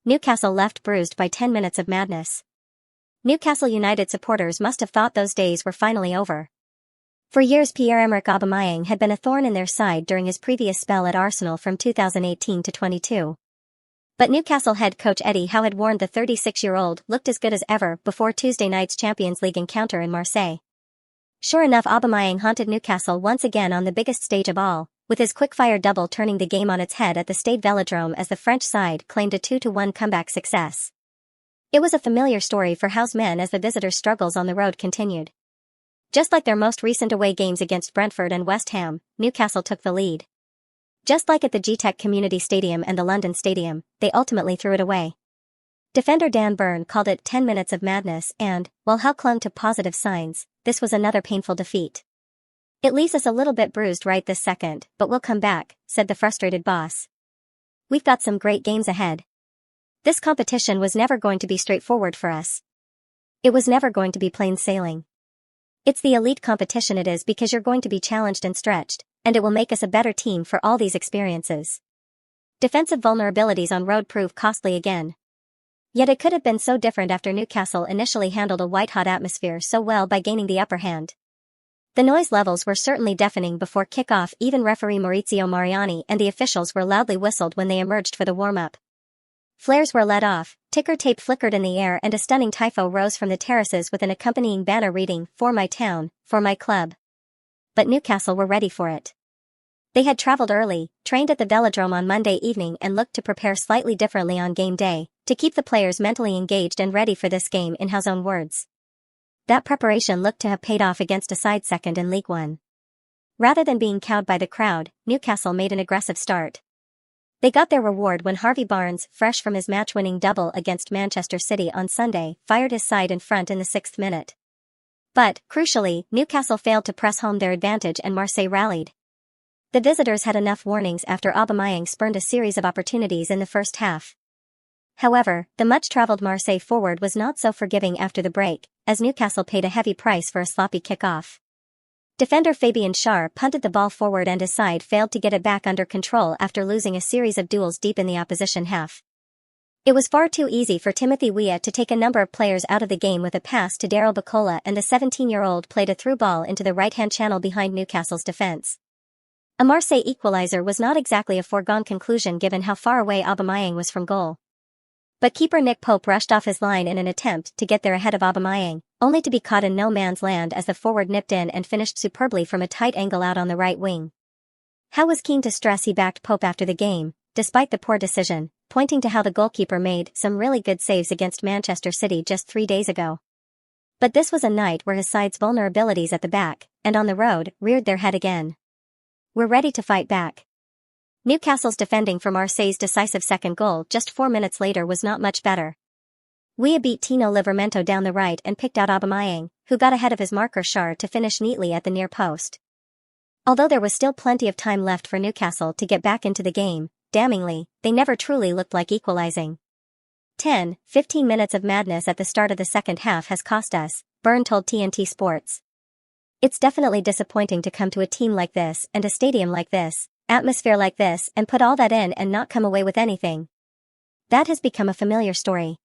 Newcastle left bruised by 10 minutes of madness. Newcastle United supporters must have thought those days were finally over. For years Pierre-Emerick Aubameyang had been a thorn in their side during his previous spell at Arsenal from 2018 to 22. But Newcastle head coach Eddie Howe had warned the 36-year-old looked as good as ever before Tuesday night's Champions League encounter in Marseille. Sure enough, Aubameyang haunted Newcastle once again on the biggest stage of all, with his quickfire double turning the game on its head at the Stade Velodrome as the French side claimed a 2-1 comeback success. It was a familiar story for Howe's men as the visitors' struggles on the road continued. Just like their most recent away games against Brentford and West Ham, Newcastle took the lead. Just like at the G-Tech Community Stadium and the London Stadium, they ultimately threw it away. Defender Dan Burn called it 10 minutes of madness and, while Howe clung to positive signs, this was another painful defeat. "It leaves us a little bit bruised right this second, but we'll come back," said the frustrated boss. "We've got some great games ahead. This competition was never going to be straightforward for us. It was never going to be plain sailing. It's the elite competition it is because you're going to be challenged and stretched, and it will make us a better team for all these experiences." Defensive vulnerabilities on road prove costly again. Yet it could have been so different after Newcastle initially handled a white-hot atmosphere so well by gaining the upper hand. The noise levels were certainly deafening before kick-off. Even referee Maurizio Mariani and the officials were loudly whistled when they emerged for the warm-up. Flares were let off, ticker tape flickered in the air and a stunning tifo rose from the terraces with an accompanying banner reading, "For my town, for my club." But Newcastle were ready for it. They had traveled early, trained at the Velodrome on Monday evening and looked to prepare slightly differently on game day, to keep the players mentally engaged and ready for this game in Howe's own words. That preparation looked to have paid off against a side second in League One. Rather than being cowed by the crowd, Newcastle made an aggressive start. They got their reward when Harvey Barnes, fresh from his match-winning double against Manchester City on Sunday, fired his side in front in the 6th minute. But, crucially, Newcastle failed to press home their advantage and Marseille rallied. The visitors had enough warnings after Aubameyang spurned a series of opportunities in the first half. However, the much-traveled Marseille forward was not so forgiving after the break, as Newcastle paid a heavy price for a sloppy kick-off. Defender Fabian Schär punted the ball forward and his side failed to get it back under control after losing a series of duels deep in the opposition half. It was far too easy for Timothy Weah to take a number of players out of the game with a pass to Daryl Bacola, and the 17-year-old played a through ball into the right-hand channel behind Newcastle's defense. A Marseille equalizer was not exactly a foregone conclusion given how far away Aubameyang was from goal. But keeper Nick Pope rushed off his line in an attempt to get there ahead of Aubameyang, only to be caught in no man's land as the forward nipped in and finished superbly from a tight angle out on the right wing. Howe was keen to stress he backed Pope after the game, despite the poor decision, pointing to how the goalkeeper made some really good saves against Manchester City just 3 days ago. But this was a night where his side's vulnerabilities at the back, and on the road, reared their head again. "We're ready to fight back." Newcastle's defending for Marseille's decisive second goal just 4 minutes later was not much better. Weah beat Tino Livramento down the right and picked out Aubameyang, who got ahead of his marker Schär to finish neatly at the near post. Although there was still plenty of time left for Newcastle to get back into the game, damningly, they never truly looked like equalizing. 10-15 minutes of madness at the start of the second half has cost us, Burn told TNT Sports. "It's definitely disappointing to come to a team like this and a stadium like this, atmosphere like this, and put all that in and not come away with anything. That has become a familiar story."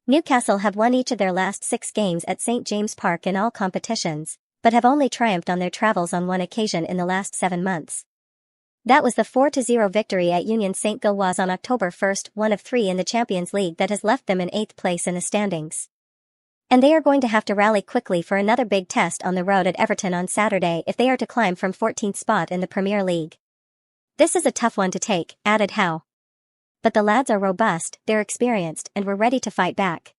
Newcastle have won each of their last 6 games at St James Park in all competitions, but have only triumphed on their travels on one occasion in the last 7 months. That was the 4-0 victory at Union Saint-Gilloise on October 1, one of 3 in the Champions League that has left them in 8th place in the standings. And they are going to have to rally quickly for another big test on the road at Everton on Saturday if they are to climb from 14th spot in the Premier League. "This is a tough one to take," added Howe. "But the lads are robust, they're experienced, and we're ready to fight back."